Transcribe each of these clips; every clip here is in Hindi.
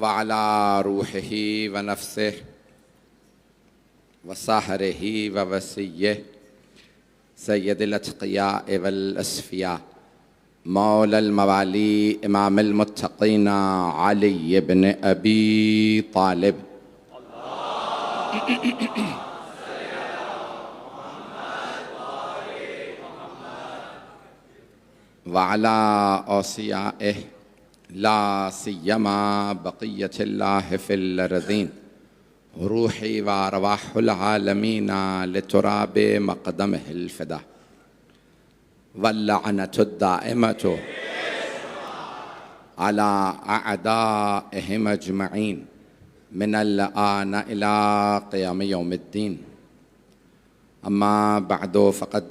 वअला रूहिही व नफ्सिही व साहरिही व वसिय्यिही सय्यदिल अत्क़ियाए वल अस्फ़िया मौलल मवाली इमामुल मुत्तक़ीन अली इब्न अबी तालिब वअला औसियाइही ला सिय्यमा बक़िय्यतिल्लाहि फ़िल अर्ज़ीन रूही व अरवाहुल आलमीन लितुराबि मक़दमिहिल फ़िदा वल्लअनतु दाइमतु अला अअदाइहिम अजमईन मिनल आन इला क़ियाम यौमिद्दीन अम्मा बअदु फ़क़द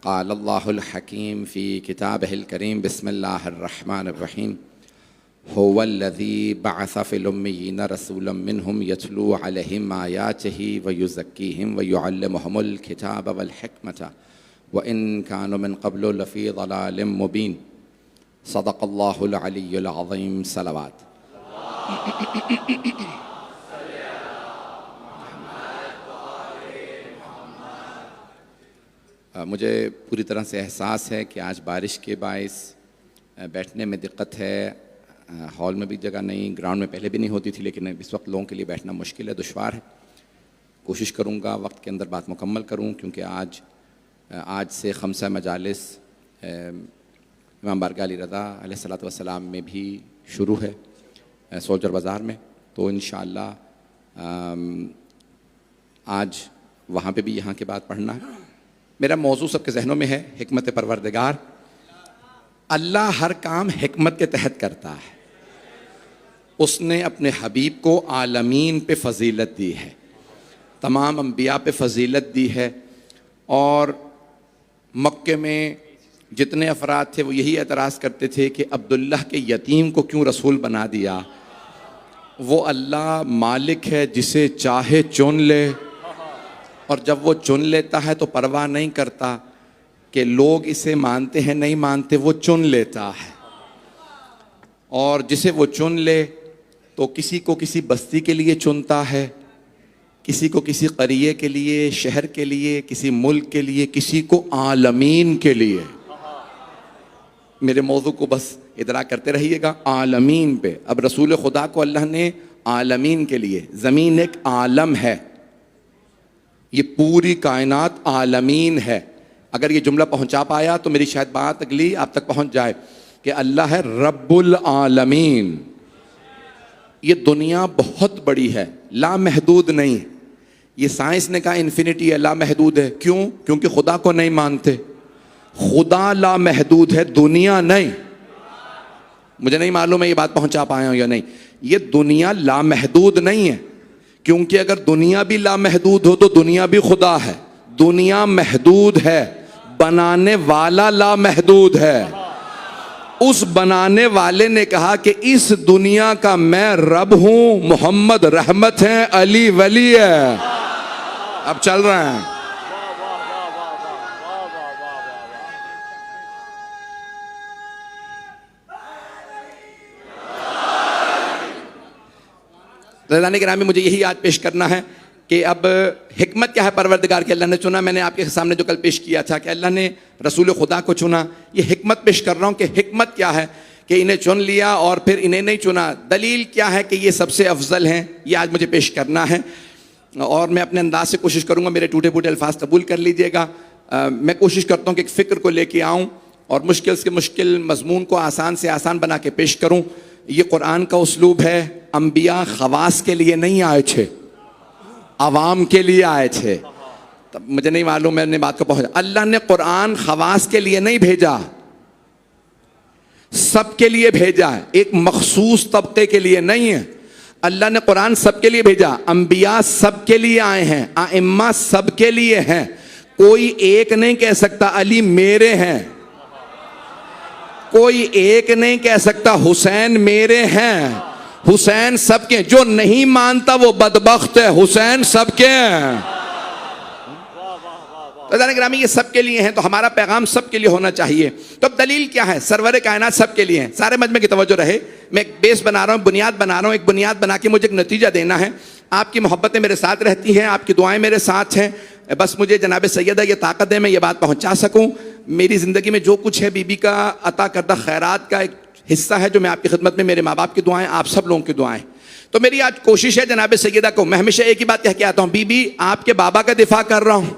क़ाल अल्लाहुल हकीम फ़ी किताबिहिल करीम बिस्मिल्लाहिर रहमानिर रहीम हुवल्लज़ी बअस फ़िल उम्मिय्यीन रसूलन मिनहुम यतलू अलैहिम आयातिही व युज़क्कीहिम व युअल्लिमुहुमुल किताब वल हिकमत व इन कानू मिन क़ब्लु लफ़ी ज़लालिम मुबीन सदक़ल्लाहुल अलियुल अज़ीम। सलावत। मुझे पूरी तरह से एहसास है कि आज बारिश के बाइस बैठने में दिक्कत है। हॉल में भी जगह नहीं, ग्राउंड में पहले भी नहीं होती थी, लेकिन इस वक्त लोगों के लिए बैठना मुश्किल है, दुश्वार है। कोशिश करूँगा वक्त के अंदर बात मुकम्मल करूँ, क्योंकि आज से खमसा मजालिस इमाम बारगाह अली रज़ा अलैहिस्सलातु वस्सलाम में भी शुरू है सोल्जर बाज़ार में। तो इंशाअल्लाह आज वहाँ पे भी यहाँ के बाद पढ़ना है। मेरा मौजू सबके जहनों में है, हिकमत परवरदिगार। अल्लाह हर काम हिकमत के तहत करता है। उसने अपने हबीब को आलमीन पे फ़जीलत दी है, तमाम अंबिया पे फ़जीलत दी है। और मक्के में जितने अफराद थे वो यही एतराज़ करते थे कि अब्दुल्लाह के यतीम को क्यों रसूल बना दिया। वो अल्लाह मालिक है, जिसे चाहे चुन ले, और जब वो चुन लेता है तो परवाह नहीं करता कि लोग इसे मानते हैं नहीं मानते, वो चुन लेता है। और जिसे वो चुन ले तो किसी को किसी बस्ती के लिए चुनता है, किसी को किसी क़रिये के लिए, शहर के लिए, किसी मुल्क के लिए, किसी को आलमीन के लिए। मेरे मौजू को बस इदरा करते रहिएगा, आलमीन पे। अब रसूल खुदा को अल्लाह ने आलमीन के लिए, ज़मीन एक आलम है, ये पूरी कायनात आलमीन है। अगर ये जुमला पहुंचा पाया तो मेरी शायद बात अगली आप तक पहुंच जाए कि अल्लाह है रब्बुल आलमीन। ये दुनिया बहुत बड़ी है, लामहदूद नहीं। ये साइंस ने कहा इन्फिनिटी है, लामहदूद है। क्यों? क्योंकि खुदा को नहीं मानते। खुदा लामहदूद है, दुनिया नहीं। मुझे नहीं मालूम है ये बात पहुंचा पाया हूं या नहीं। ये दुनिया लामहदूद नहीं है, क्योंकि अगर दुनिया भी लामहदूद हो तो दुनिया भी खुदा है। दुनिया महदूद है, बनाने वाला लामहदूद है। उस बनाने वाले ने कहा कि इस दुनिया का मैं रब हूं, मोहम्मद रहमत है, अली वली है। अब चल रहे हैं। रज़ाने किराम में मुझे यही आज पेश करना है कि अब हिकमत क्या है परवरदिगार की। अल्लाह ने चुना, मैंने आपके सामने जो कल पेश किया था कि अल्लाह ने रसूल खुदा को चुना। ये हिकमत पेश कर रहा हूँ कि हिकमत क्या है कि इन्हें चुन लिया और फिर इन्हें नहीं चुना। दलील क्या है कि ये सबसे अफजल हैं, ये आज मुझे पेश करना है। और मैं अपने अंदाज से कोशिश करूँगा, मेरे टूटे फूटे अल्फाज कबूल कर लीजिएगा। मैं कोशिश करता हूँ कि एक फ़िक्र को लेके आऊँ और मुश्किल से मुश्किल मजमून को आसान से आसान बना के पेश करूँ। ये कुरान का उसलूब है। अंबिया खवास के लिए नहीं आए थे, आवाम के लिए आए थे। तब मुझे नहीं मालूम मैंने बात को पहुंचा। अल्लाह ने कुरान खवास के लिए नहीं भेजा, सबके लिए भेजा है, एक मखसूस तबके के लिए नहीं है। अल्लाह ने कुरान सबके लिए भेजा। अंबिया सबके लिए आए हैं, आइम्मा सबके लिए हैं। कोई एक नहीं कह सकता अली मेरे हैं, कोई एक नहीं कह सकता हुसैन मेरे हैं। हुसैन सबके, जो नहीं मानता वो बदबख्त है। हुसैन सबके हैं। तो जाने ग्रामी ये सबके लिए हैं, तो हमारा पैगाम सबके लिए होना चाहिए। तो अब दलील क्या है? सरवर कायनात सबके लिए है। सारे मजमे की तवज्जो रहे, मैं एक बेस बना रहा हूँ, बुनियाद बना रहा हूँ। एक बुनियाद बना के मुझे एक नतीजा देना है। आपकी मोहब्बतें मेरे साथ रहती हैं, आपकी दुआएं मेरे साथ हैं। बस मुझे जनाब सैयदा ये ताकत है मैं ये बात पहुँचा सकूँ। मेरी ज़िंदगी में जो कुछ है बीबी का अता करदा खैरात का एक हिस्सा है जो मैं आपकी खिदमत में, मेरे माँ बाप की दुआएं, आप सब लोगों की दुआएं। तो मेरी आज कोशिश है जनाब सैयदा को, मैं हमेशा एक ही बात कह के आता हूँ, बीबी आपके बाबा का दिफा कर रहा हूँ,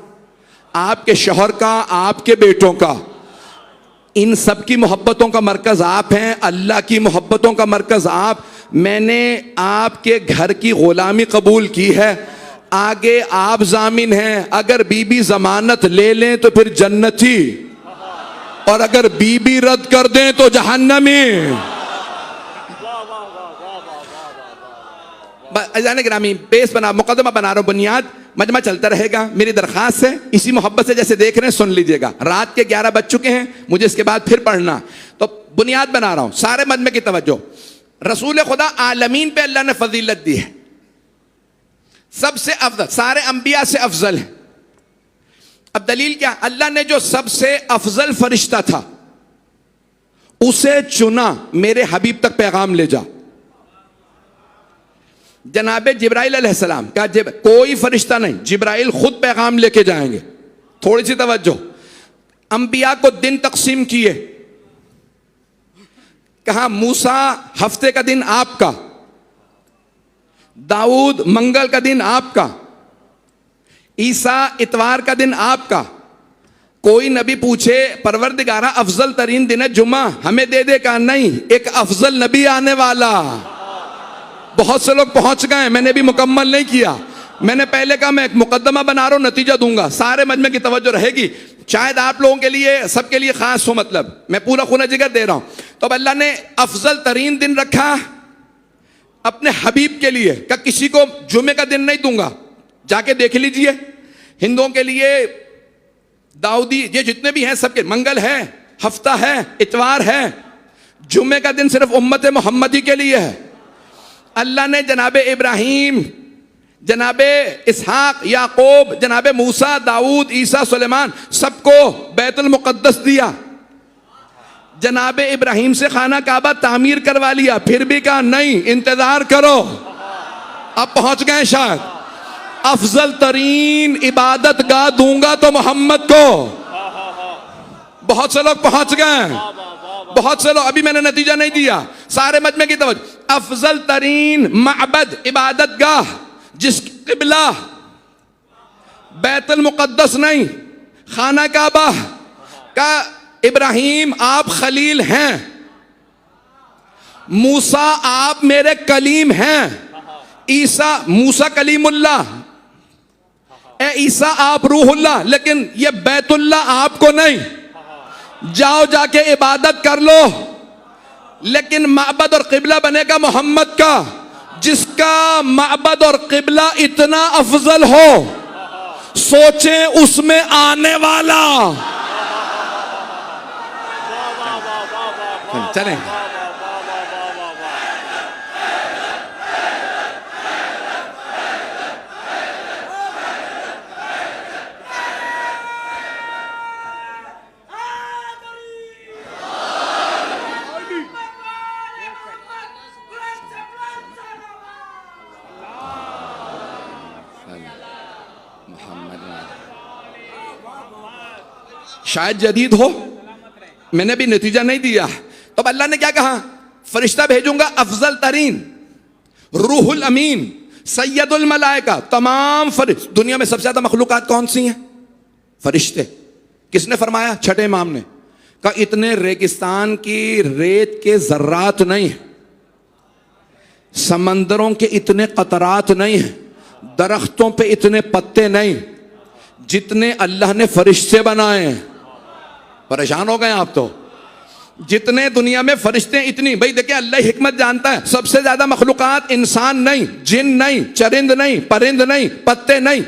आपके शौहर का, आपके बेटों का, इन सब की मोहब्बतों का मरकज़ आप हैं, अल्लाह की मोहब्बतों का मरकज़ आप। मैंने आपके घर की ग़ुलामी कबूल की है, आगे आप जामिन हैं। अगर बीबी जमानत ले लें तो फिर जन्नती, और अगर बीबी रद्द कर दें तो जहन्नमी। अजान ग्रामी बेस बना, मुकदमा बना रहा हूं, बुनियाद, मजमा चलता रहेगा। मेरी दरखास्त है इसी मोहब्बत से जैसे देख रहे हैं सुन लीजिएगा। रात के 11 बज चुके हैं, मुझे इसके बाद फिर पढ़ना, तो बुनियाद बना रहा हूं, सारे मजमे की तवज्जो। रसूल खुदा आलमीन पे अल्लाह ने फजीलत दी है, सबसे अफजल, सारे अंबिया से अफजल है। अब दलील क्या? अल्लाह ने जो सबसे अफजल फरिश्ता था उसे चुना, मेरे हबीब तक पैगाम ले जा। जनाबे जिब्राइल अलैहिस्सलाम का कोई फरिश्ता नहीं, जिब्राइल खुद पैगाम लेके जाएंगे। थोड़ी सी तवज्जो, अंबिया को दिन तकसीम किए, कहा मूसा हफ्ते का दिन आपका, दाऊद मंगल का दिन आपका, ईसा इतवार का दिन आपका। कोई नबी पूछे परवरदिगारा अफजल तरीन दिन है जुमा, हमें दे दे का नहीं, एक अफजल नबी आने वाला। बहुत से लोग पहुंच गए, मैंने भी मुकम्मल नहीं किया। मैंने पहले कहा मैं एक मुकदमा बना रहा हूं, नतीजा दूंगा, सारे मजमे की तवज्जो रहेगी। शायद आप लोगों के लिए, सबके लिए खास हो, मतलब मैं पूरा खून जिगर दे रहा हूं। तो अब अल्लाह ने अफजल तरीन दिन रखा अपने हबीब के लिए, क्या किसी को जुमे का दिन नहीं दूंगा, जाके देख लीजिए। हिंदुओं के लिए दाऊदी ये जितने भी हैं सबके मंगल है, हफ्ता है, इतवार है, जुमे का दिन सिर्फ उम्मत मोहम्मदी के लिए है। अल्लाह ने जनाबे इब्राहीम, जनाबे इसहाक, याकूब, जनाबे मूसा, दाऊद, ईसा, सुलेमान, सबको बैतुल मुक़द्दस दिया। जनाबे इब्राहीम से खाना काबा तामीर करवा लिया, फिर भी कहा नहीं, इंतजार करो, अब पहुंच गए शायद। अफजल तरीन इबादत गाह दूंगा तो मोहम्मद को। बहुत से लोग पहुंच गए, बहुत से लोग, अभी मैंने नतीजा नहीं दिया, सारे मजमे की तवज्जो। अफजल तरीन मअबद इबादत गाह, जिस किबला बैतुल मुक़द्दस नहीं, खाना काबा का, इब्राहीम आप खलील हैं, मूसा आप मेरे कलीम हैं, ईसा मूसा कलीमुल्लाह, ए ईसा आप रूहुल्लाह, लेकिन ये बैतुल्लाह आपको नहीं। जाओ जाके इबादत कर लो, लेकिन माबद और किबला बनेगा मोहम्मद का, जिसका माबद और किबला इतना अफजल हो, सोचें उसमें आने वाला। चलें, शायद जदीद हो, मैंने भी नतीजा नहीं दिया। तो अल्लाह ने क्या कहा? फरिश्ता भेजूंगा अफजल तरीन, रूहुल अमीन, सैयदुल मलाइका, तमाम फरिश्ते। दुनिया में सबसे ज्यादा मखलूकात कौन सी हैं? फरिश्ते। किसने फरमाया? छठे इमाम ने कहा इतने रेगिस्तान की रेत के जर्रात नहीं है, समंदरों के इतने कतरात नहीं है, दरख्तों पे इतने पत्ते नहीं, जितने अल्लाह ने फरिश्ते बनाए हैं। परेशान हो गए आप तो, जितने दुनिया में फरिश्ते इतनी। भाई देखिए अल्लाह हिकमत जानता है, सबसे ज्यादा मखलूकात इंसान नहीं, जिन नहीं, चरिंद नहीं, परिंद नहीं, पत्ते नहीं,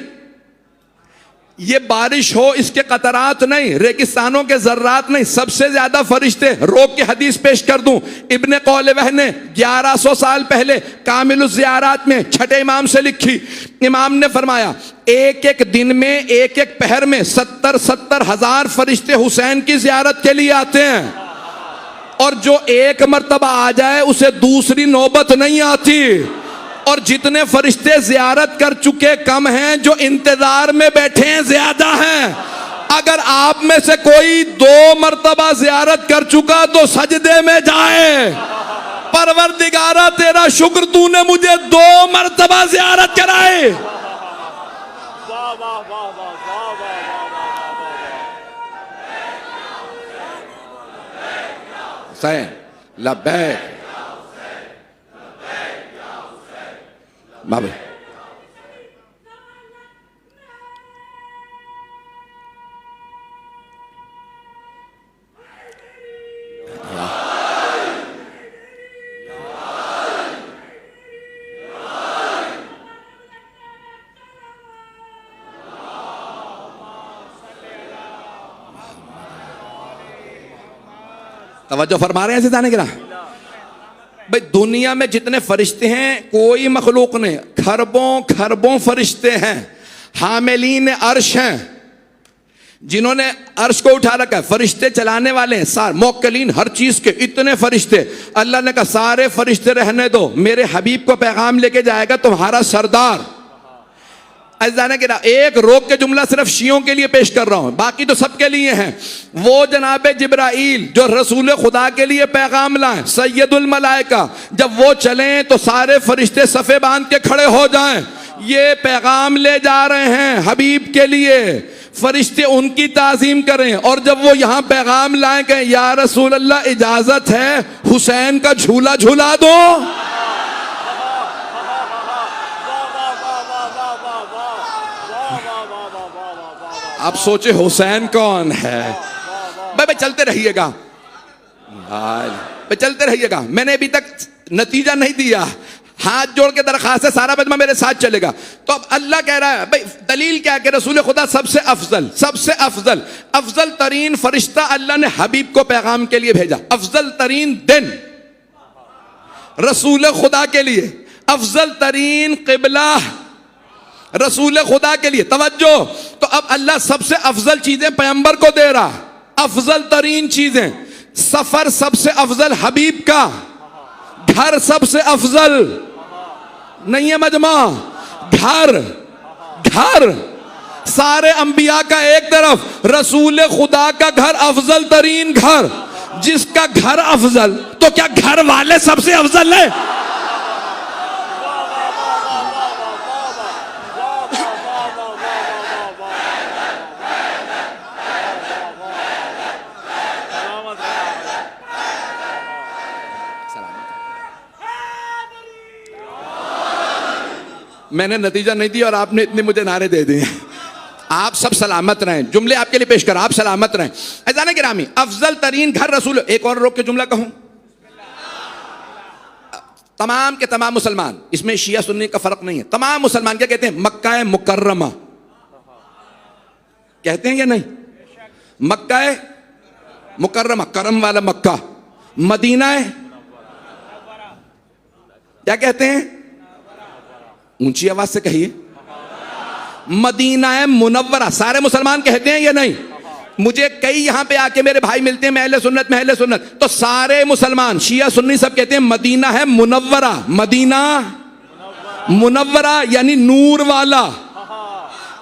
ये बारिश हो इसके कतरात नहीं, रेगिस्तानों के जर्रात नहीं, सबसे ज्यादा फरिश्ते। रोक के हदीस पेश कर दूं, इब्ने कौलवह ने 1100 साल पहले कामिलुज़ ज़ियारात में छठे इमाम से लिखी। इमाम ने फरमाया एक एक दिन में, एक एक पहर में 70-70 हजार फरिश्ते हुसैन की ज़ियारत के लिए आते हैं, और जो एक मर्तबा आ जाए उसे दूसरी नौबत नहीं आती। और जितने फरिश्ते ज़ियारत कर चुके कम हैं, जो इंतजार में बैठे हैं ज्यादा हैं। अगर आप में से कोई 2 मर्तबा ज़ियारत कर चुका तो सजदे में जाए, परवरदिगारा तेरा शुक्र तूने मुझे 2 मर्तबा ज़ियारत कराए। लब्बैक बाबा। तवज्जो फरमा रहे हैं सिताने गिरा भाई। दुनिया में जितने फरिश्ते हैं कोई मखलूक नहीं, खरबों खरबों फरिश्ते हैं। हामिलीन अर्श हैं, जिन्होंने अर्श को उठा रखा है, फरिश्ते चलाने वाले हैं, सारे मोक्कलीन हर चीज के, इतने फरिश्ते। अल्लाह ने कहा सारे फरिश्ते रहने दो, मेरे हबीब को पैगाम लेके जाएगा तुम्हारा सरदार। अज़ाने के एक रोक के जुमला सिर्फ शियों के लिए पेश कर रहा हूं, बाकी तो सबके लिए हैं। वो जनाबे जिब्राइल जो रसूल खुदा के लिए पैगाम लाए, सैयदुल मलाइका, जब वो चलें तो सारे फरिश्ते सफ़े बांध के खड़े हो जाएं। ये पैगाम ले जा रहे हैं हबीब के लिए, फरिश्ते उनकी ताज़ीम करें। और जब वो यहाँ पैगाम लाए कहें या रसूल अल्लाह इजाज़त है हुसैन का झूला झूला दो। आप सोचे हुसैन कौन है? भाई चलते रहिएगा, भाई चलते रहिएगा। मैंने अभी तक नतीजा नहीं दिया, हाथ जोड़ के दरखास्त है, सारा मजमा मेरे साथ चलेगा। तो अब अल्लाह कह रहा है भाई दलील क्या कि रसूल खुदा सबसे अफजल, सबसे अफजल, अफजल तरीन फरिश्ता अल्लाह ने हबीब को पैगाम के लिए भेजा। अफजल तरीन दिन रसूल खुदा के लिए, अफजल तरीन क़िबला रसूल खुदा के लिए। तवज्जो, तो अब अल्लाह सबसे अफजल चीजें पैगंबर को दे रहा, अफजल तरीन चीजें। सफर सबसे अफजल हबीब का, घर सबसे अफजल नहीं है मजमा, घर घर सारे अंबिया का एक तरफ, रसूल खुदा का घर अफजल तरीन घर। जिसका घर अफजल तो क्या घर वाले सबसे अफजल है? मैंने नतीजा नहीं दिया और आपने इतने मुझे नारे दे दिए। आप सब सलामत रहें, जुमले आपके लिए पेश कर, आप सलामत रहें। ऐज़ान गिरामी, अफजल तरीन घर रसूल। एक और रोक के जुमला कहूं, तमाम के तमाम मुसलमान, इसमें शिया सुन्नी का फर्क नहीं है, तमाम मुसलमान क्या कहते हैं? मक्का मुकर्रमा कहते हैं या नहीं? मक्का मुकर्रमा, करम वाला मक्का। मदीना क्या कहते हैं? ऊंची आवाज से कहिए, मदीना मुनव्वरा। सारे मुसलमान कहते हैं या नहीं? मुझे कई यहां पे आके मेरे भाई मिलते हैं, महले सुन्नत महले सुन्नत, तो सारे मुसलमान शिया सुन्नी सब कहते हैं मदीना है मुनव्वरा। मदीना मुनव्वरा यानी नूर वाला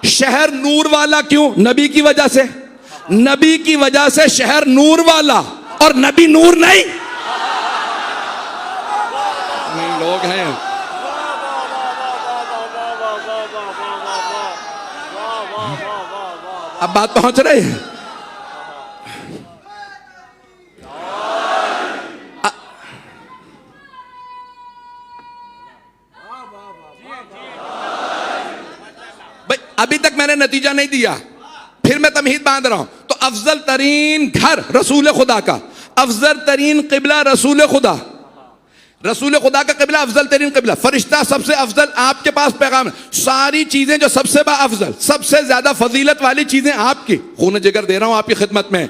शहर। नूर वाला क्यों? नबी की वजह से, नबी की वजह से शहर नूर वाला। और नबी नूर नहीं, लोग हैं। अब बात पहुंच रही है। भाई अभी तक मैंने नतीजा नहीं दिया, फिर मैं तमहीद बांध रहा हूं। तो अफजल तरीन घर रसूल खुदा का, अफजल तरीन क़िबला रसूल खुदा, रसूल खुदा का क़िबला अफजल तरीन क़िबला, फरिश्ता सबसे अफजल, आपके पास पैगाम है। सारी चीजें जो सबसे अफजल, सबसे ज्यादा फजीलत वाली चीजें आपकी, खून जिगर दे रहा हूं आपकी खिदमत में,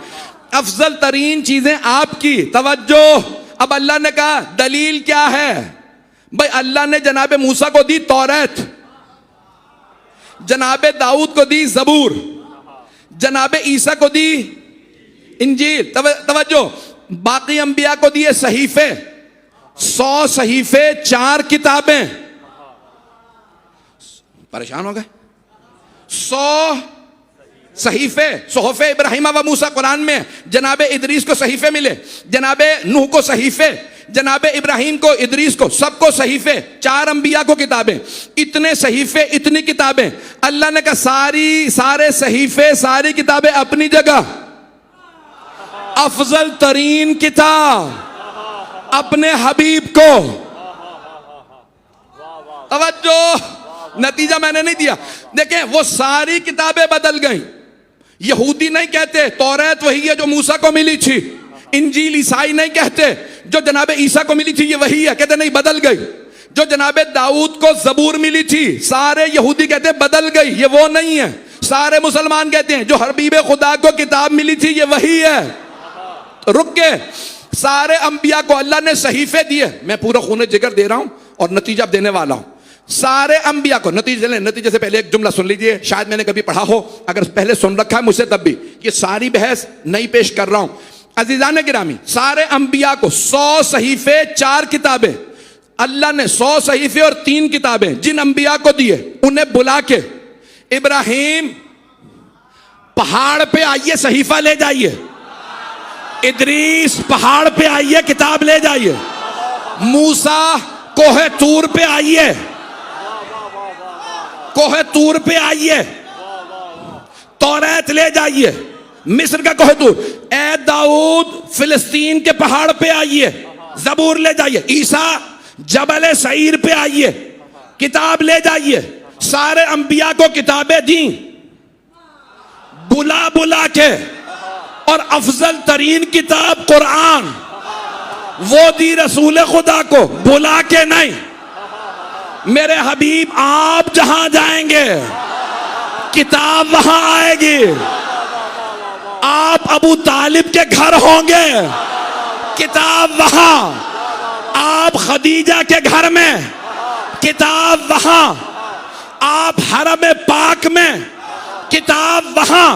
अफजल तरीन चीजें आपकी। तवज्जो, अब अल्लाह ने कहा दलील क्या है भाई? अल्लाह ने जनाबे मूसा को दी तौरात, जनाबे दाऊद को दी जबूर, जनाबे ईसा को दी इंजील। तवज्जो, बाकी अंबिया को दिए सहीफे, 100 सहीफे, 4 किताबें। परेशान हो गए? 100 सहीफे, सोहफे इब्राहिम व मूसा कुरान में। जनाबे इदरीस को सहीफे मिले, जनाबे नूह को सहीफे, जनाबे इब्राहिम को, इदरीस को, सबको सहीफे, 4 अंबिया को किताबें। इतने सहीफे, इतनी किताबें। अल्लाह ने कहा सारे सहीफे, सारी किताबें अपनी जगह, अफजल तरीन किताब अपने हबीब को। तवज्जो, नतीजा मैंने नहीं दिया। देखें, वो सारी किताबें बदल गई। यहूदी नहीं कहते तौरात वही है जो मूसा को मिली थी, इंजील ईसाई नहीं कहते जो जनाबे ईसा को मिली थी ये वही है, कहते नहीं बदल गई। जो जनाबे दाऊद को जबूर मिली थी, सारे यहूदी कहते बदल गई, ये वो नहीं है। सारे मुसलमान कहते हैं जो हबीब खुदा को किताब मिली थी ये वही है। तो रुक के सारे अंबिया को अल्लाह ने सहीफे दिए। मैं पूरा खून जिगर दे रहा हूं और नतीजा देने वाला हूं। सारे अंबिया को नतीजे से पहले एक जुमला सुन लीजिए, शायद मैंने कभी पढ़ा हो, अगर पहले सुन रखा है मुझसे तब भी। ये सारी बहस नहीं पेश कर रहा हूं। अजीजान गिरामी, सारे अंबिया को 100 सहीफे, 4 किताबें। अल्लाह ने 100 सहीफे और 3 किताबें जिन अंबिया को दिए, उन्हें बुला के, इब्राहिम पहाड़ पे आइए सहीफा ले जाइए, इदरीस पहाड़ पे आइए किताब ले जाइए, मूसा कोहे तूर पे आइए, कोहे तूर पे आइए तौरात ले जाइए, मिस्र का कोहे तूर। ए दाऊद फिलिस्तीन के पहाड़ पे आइए जबूर ले जाइए, ईसा जबल सईर पे आइए किताब ले जाइए। सारे अंबिया को किताबें दी बुला बुला के, और अफजल तरीन किताब कुरान वो दी रसूल खुदा को बुला के नहीं। मेरे हबीब आप जहां जाएंगे किताब वहां आएगी। आप अबू तालिब के घर होंगे किताब वहां, आप खदीजा के घर में किताब वहां, आप हरम पाक में किताब वहां,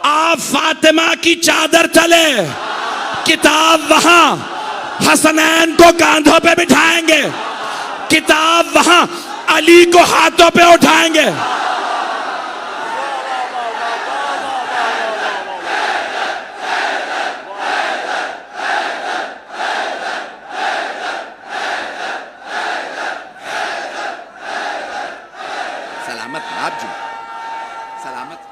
आप फातिमा की चादर तले किताब वहां, हसनैन को कांधों पे बिठाएंगे किताब वहां, अली को हाथों पे उठाएंगे। सलामत आप जी, सलामत।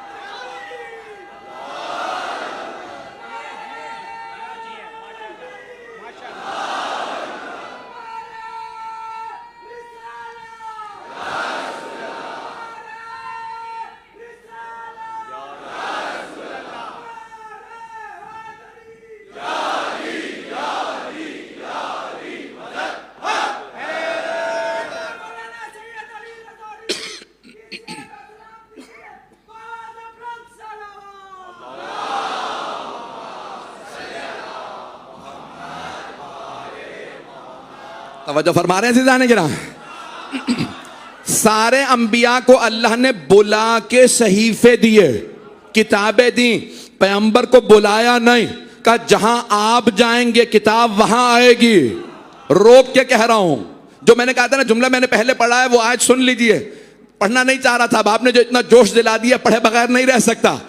तवज्जो फरमा रहे हैं सीधाने गिरा। सारे अंबिया को अल्लाह ने बुला के सहीफे दिए, किताबें दी, पैगंबर को बुलाया नहीं, कहा जहां आप जाएंगे किताब वहां आएगी। रोक के कह रहा हूं, जो मैंने कहा था ना जुमला मैंने पहले पढ़ा है वो आज सुन लीजिए। पढ़ना नहीं चाह रहा था, अब आपने जो इतना जोश दिला दिया, पढ़े बगैर नहीं रह सकता।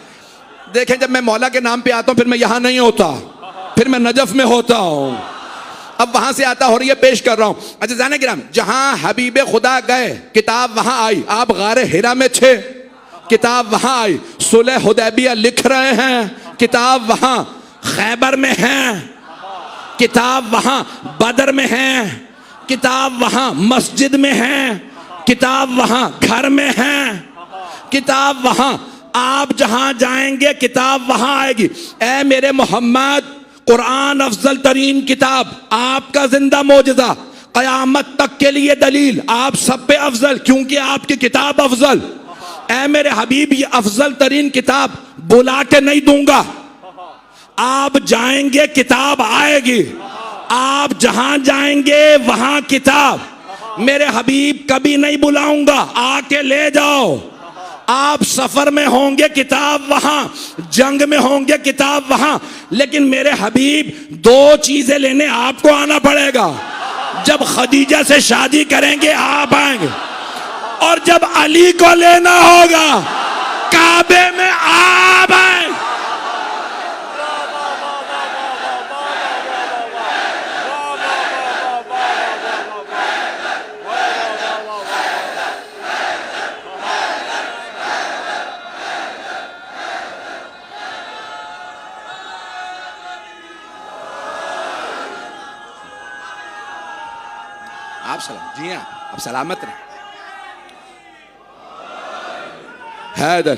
देखें, जब मैं मौला के नाम पे आता हूं फिर मैं यहां नहीं होता, फिर मैं नजफ में होता हूं। अब वहां से आता और ये पेश कर रहा हूं। अच्छा जाने गिराम, जहां हबीबे खुदा गए किताब वहां आई। आप गारे हिरा में थे, किताब वहां आई। सुलह हुदैबिया लिख रहे हैं, किताब वहां। खैबर में है, किताब वहां। बदर में है, किताब वहां। मस्जिद में है, किताब वहां। घर में है, किताब वहां। आप जहां जाएंगे किताब वहां आएगी। ए मेरे मोहम्मद, कुरान अफजल तरीन किताब, आपका जिंदा मौजूदा। कयामत तक के लिए दलील, आप सब पे अफजल, क्योंकि आपकी किताब अफजल। ऐ मेरे हबीब, ये अफजल तरीन किताब बुला के नहीं दूंगा, आप जाएंगे किताब आएगी, आप जहां जाएंगे वहां किताब। मेरे हबीब कभी नहीं बुलाऊंगा, आके ले जाओ। आप सफर में होंगे किताब वहां, जंग में होंगे किताब वहां, लेकिन मेरे हबीब दो चीजें लेने आपको आना पड़ेगा। जब खदीजा से शादी करेंगे आप आएंगे, और जब अली को लेना होगा काबे में आप आएंगे। आप सलाम, जी हाँ, आप सलामत रहे। हैदर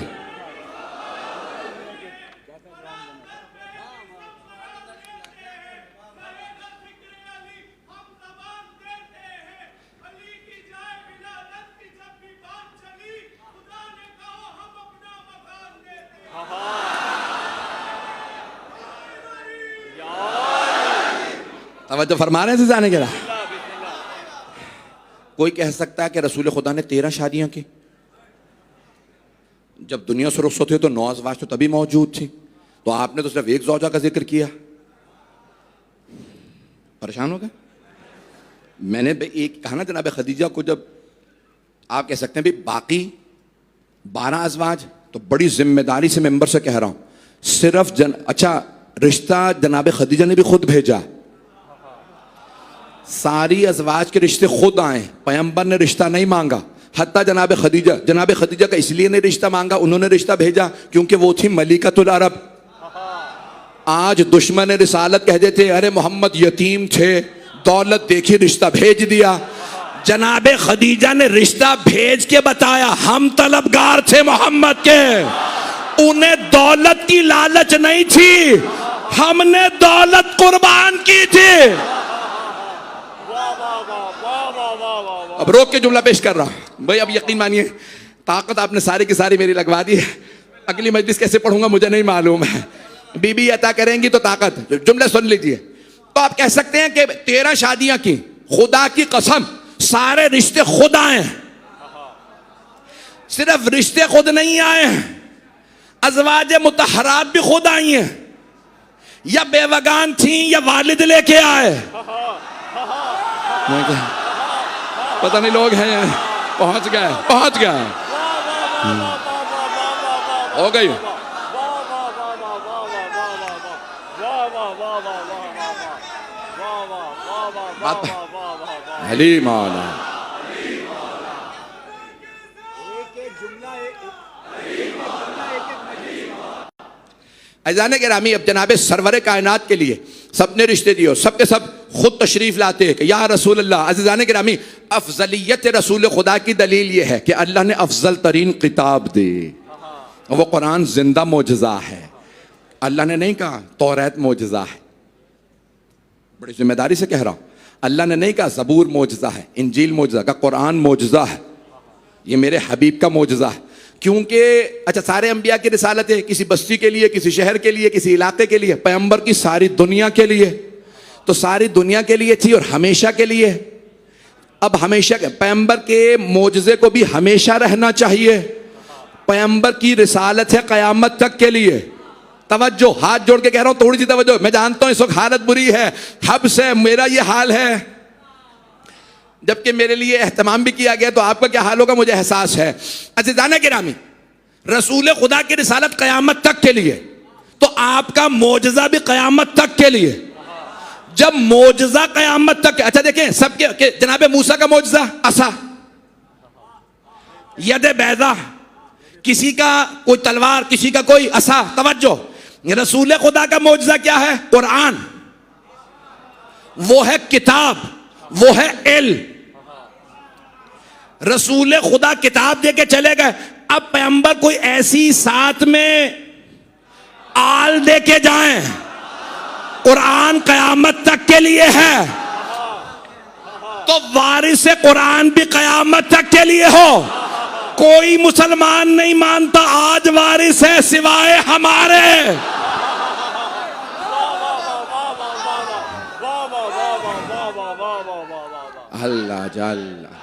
तवज्जो फरमा रहे हैं जाने के लिए। कोई कह सकता है कि रसूल खुदा ने 13 शादियां की, जब दुनिया से रुखसत हुए तो 9 अज़वाज तो तभी मौजूद थी, तो आपने तो सिर्फ एक ज़ौजा का जिक्र किया। परेशान हो गए? मैंने एक कहा ना जनाब खदीजा को, जब आप कह सकते हैं भी बाकी 12 अज़वाज, तो बड़ी जिम्मेदारी से मेंबर से कह रहा हूं, सिर्फ अच्छा रिश्ता जनाब खदीजा ने भी खुद भेजा, सारी अज़वाज के रिश्ते खुद आए, पैगंबर ने रिश्ता नहीं मांगा। हत्ता जनाब खदीजा का इसलिए नहीं रिश्ता मांगा, उन्होंने रिश्ता भेजा क्योंकि वो थी मलिकतुल अरब। आज दुश्मन रिसालत कह देते अरे मोहम्मद यतीम थे, दौलत देखी रिश्ता भेज दिया। जनाब खदीजा ने रिश्ता भेज के बताया हम तलबगार थे मोहम्मद के, उन्हें दौलत की लालच नहीं थी, हमने दौलत कुर्बान की थी। अब रोक के जुमला पेश कर रहा हूं भाई, अब यकीन मानिए ताकत आपने सारी की सारी मेरी लगवा दी है। अगली मजलिस कैसे पढ़ूंगा मुझे नहीं मालूम है, बीबी अता करेंगी तो ताकत। जुमला सुन लीजिए। तो आप कह सकते हैं कि 13 शादियां की, खुदा की कसम सारे रिश्ते खुद आए, सिर्फ रिश्ते खुद नहीं आए, अज़वाज मुतहरात भी खुद आई हैं, या बेवगान थी या वालिद लेके आए। पता नहीं लोग हैं, पहुंच गए हो गई। अली मौला अजाने के रामी, अब जनाबे सरवरे कायनात के लिए सबने रिश्ते दिए, सबके सब खुद तशरीफ लाते हैं कि या रसूल अल्लाह। अज़ीज़ाने गिरामी, अफजलियत रसूल खुदा की दलील ये है कि अल्लाह ने अफजल तरीन किताब दी, वो कुरान जिंदा मोजज़ा है। अल्लाह ने नहीं कहा तौरात मोजज़ा है, बड़ी जिम्मेदारी से कह रहा हूं, अल्लाह ने नहीं कहा ज़बूर मोजज़ा है, इंजील मोजज़ा का, कुरान मोजज़ा है, ये मेरे हबीब का मोजज़ा है। क्योंकि अच्छा सारे अंबिया की रिसालत है, किसी बस्ती के लिए, किसी शहर के लिए, किसी इलाके के लिए, पैगंबर की सारी दुनिया के लिए, तो सारी दुनिया के लिए थी और हमेशा के लिए। अब हमेशा पैगंबर के मोजज़े को भी हमेशा रहना चाहिए, पैगंबर की रिसालत है क़यामत तक के लिए। तवज्जो, हाथ जोड़ के कह रहा हूं, थोड़ी सी तवज्जो। मैं जानता हूं इस वक्त हालत बुरी है, हब से मेरा ये हाल है, जबकि मेरे लिए एहतमाम भी किया गया, तो आपका क्या हाल होगा मुझे एहसास है। अज़ीज़ाने गिरामी, रसूल खुदा की रिसालत क़यामत तक के लिए, तो आपका मोजज़ा भी क़यामत तक के लिए। जब मोजज़ा क़यामत तक, अच्छा देखें सबके, जनाब मूसा का मोजज़ा असा, यद बैदा, किसी का कोई तलवार, किसी का कोई असा। तवज्जो, रसूल खुदा का मोजज़ा क्या है? कुरान, वो है किताब, वो है इल्म। रसूल खुदा किताब दे के चले गए, अब पैगंबर कोई ऐसी साथ में आल दे के जाएं, कुरान क़यामत तक के लिए है। तो वारिस कुरान भी कयामत तक के लिए हो। कोई मुसलमान नहीं मानता आज वारिस है सिवाय हमारे। अल्लाह जल्ला।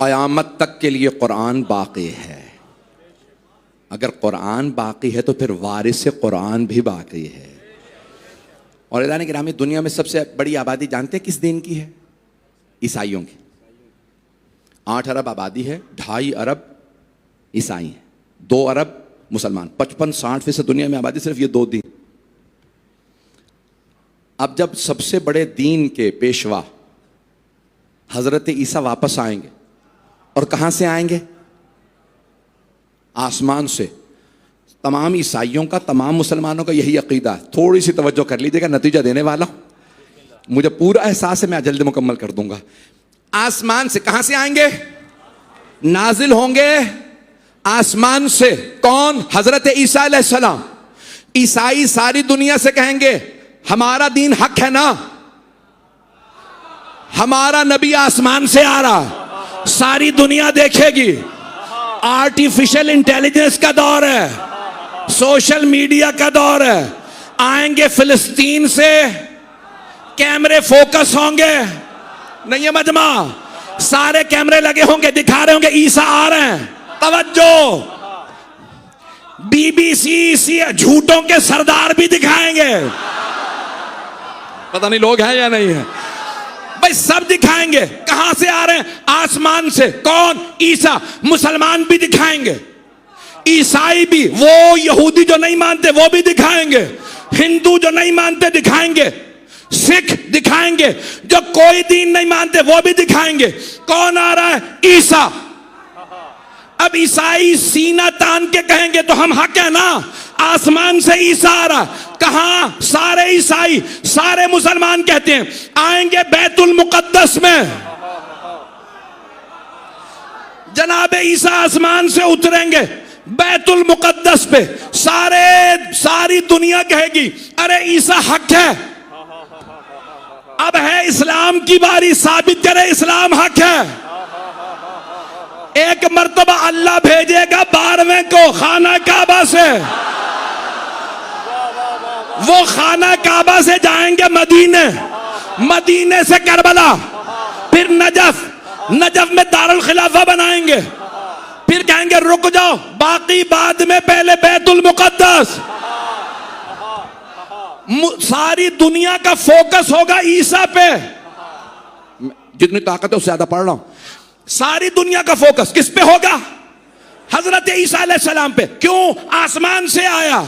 क़यामत तक के लिए कुरान बाकी है। अगर कुरान बाकी है तो फिर वारिस कुरान भी बाकी है। और इलाने गिरामी, दुनिया में सबसे बड़ी आबादी जानते हैं किस दिन की है? ईसाइयों की। 8 अरब आबादी है, 2.5 अरब ईसाई हैं, 2 अरब मुसलमान। 55-60% दुनिया में आबादी सिर्फ ये 2 दिन। अब जब सबसे बड़े दीन के पेशवा हजरत ईसा वापस आएंगे, और कहां से आएंगे? आसमान से। तमाम ईसाइयों का, तमाम मुसलमानों का यही अकीदा है। थोड़ी सी तवज्जो कर लीजिएगा, नतीजा देने वाला हूं। मुझे पूरा एहसास है, मैं जल्द मुकम्मल कर दूंगा। आसमान से कहां से आएंगे? नाजिल होंगे आसमान से। कौन? हजरत ईसा अलैहिस्सलाम। ईसाई सारी दुनिया से कहेंगे हमारा दीन हक है ना, हमारा नबी आसमान से आ रहा। सारी दुनिया देखेगी। आर्टिफिशियल इंटेलिजेंस का दौर है, सोशल मीडिया का दौर है। आएंगे फिलिस्तीन से, कैमरे फोकस होंगे, नहीं है मजमा, सारे कैमरे लगे होंगे, दिखा रहे होंगे ईसा आ रहे हैं। तवज्जो, BBC झूठों के सरदार भी दिखाएंगे। पता नहीं लोग हैं या नहीं है भाई, सब दिखाएंगे। कहां से आ रहे हैं? आसमान से। कौन? ईसा। मुसलमान भी दिखाएंगे, ईसाई भी, वो यहूदी जो नहीं मानते वो भी दिखाएंगे, हिंदू जो नहीं मानते दिखाएंगे, सिख दिखाएंगे, जो कोई दीन नहीं मानते वो भी दिखाएंगे। कौन आ रहा है? ईसा। अब ईसाई सीना तान के कहेंगे तो हम हक है ना, आसमान से ईसा आ रहा। कहां? सारे ईसाई, सारे मुसलमान कहते हैं आएंगे बैतुल मुकद्दस में। जनाबे ईसा आसमान से उतरेंगे बैतुल मुकद्दस पे। सारी दुनिया कहेगी अरे ईसा हक है। अब है इस्लाम की बारी, साबित करे इस्लाम हक है। एक मर्तबा अल्लाह भेजेगा 12वें को खाना काबा से। वो खाना काबा से जाएंगे मदीने, मदीने से करबला, फिर नजफ, नजफ में दारुल खिलाफा बनाएंगे। फिर कहेंगे रुक जाओ, बाकी बाद में, पहले बैतुल मुकद्दस। सारी दुनिया का फोकस होगा ईसा पे। जितनी ताकत है उससे ज्यादा पढ़ रहा हूं। सारी दुनिया का फोकस किस पे होगा? हजरत ईसा अलैहिस्सलाम पे। क्यों? आसमान से आया।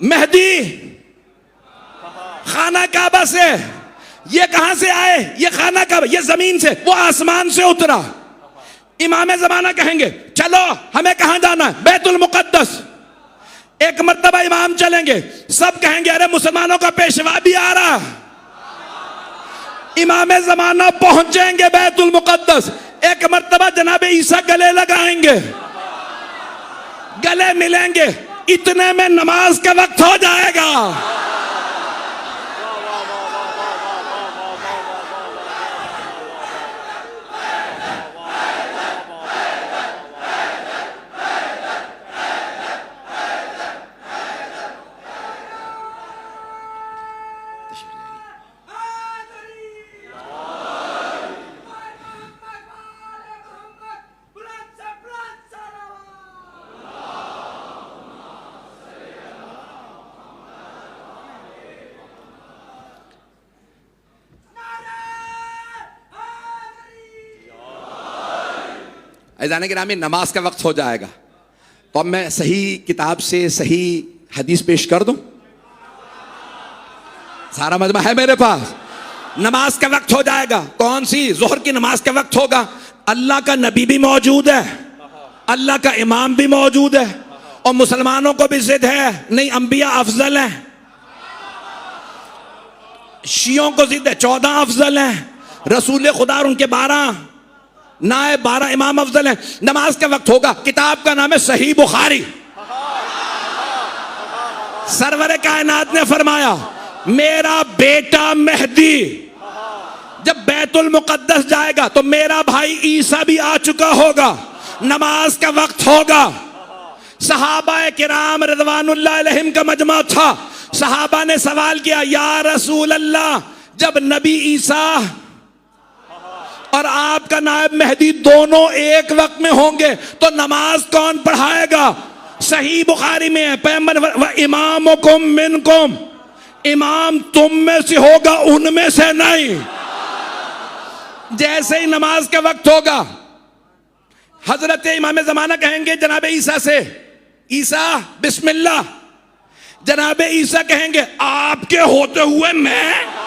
मेहदी खाना काबा से। ये कहां से आए? ये खाना काबा, ये जमीन से, वो आसमान से उतरा। इमाम ज़माना कहेंगे चलो हमें कहां जाना है? बैतुल मुकद्दस। एक मर्तबा इमाम चलेंगे, सब कहेंगे अरे मुसलमानों का पेशवा भी आ रहा। इमाम ज़माना पहुंचेंगे बैतुल मुकद्दस। एक मर्तबा जनाबे ईसा गले लगाएंगे, गले मिलेंगे। इतने में नमाज का वक्त हो जाएगा। ऐज़ान गिरामी, नमाज का वक्त हो जाएगा तो अब मैं सही किताब से सही हदीस पेश कर दूं? सारा मजमा है मेरे पास। नमाज का वक्त हो जाएगा। कौन सी? जोहर की नमाज का वक्त होगा। अल्लाह का नबी भी मौजूद है, अल्लाह का इमाम भी मौजूद है, और मुसलमानों को भी जिद है नहीं अंबिया अफजल है। शियों को जिद है 14 अफजल है, रसूल खुदा और उनके 12, नाए 12 इमाम अफजल हैं। नमाज का वक्त होगा, किताब का नाम है सही बुखारी। सरवरे कायनात ने फरमाया मेरा बेटा मेहदी जब बैतुल मुकद्दस जाएगा तो मेरा भाई ईसा भी आ चुका होगा, नमाज का वक्त होगा। सहाबा किराम रिज़वानुल्लाह अलैहिम का मजमा था। सहाबा ने सवाल किया या रसूल अल्लाह, जब नबी ईसा और आपका नायब मेहदी दोनों एक वक्त में होंगे तो नमाज कौन पढ़ाएगा? सही बुखारी में है, पैगंबर व इमामुकुम मिनकुम, इमाम तुम में से होगा उनमें से नहीं। जैसे ही नमाज का वक्त होगा हजरत इमाम ज़माना कहेंगे जनाब ईसा से, ईसा बिस्मिल्लाह। जनाब ईसा कहेंगे आपके होते हुए मैं।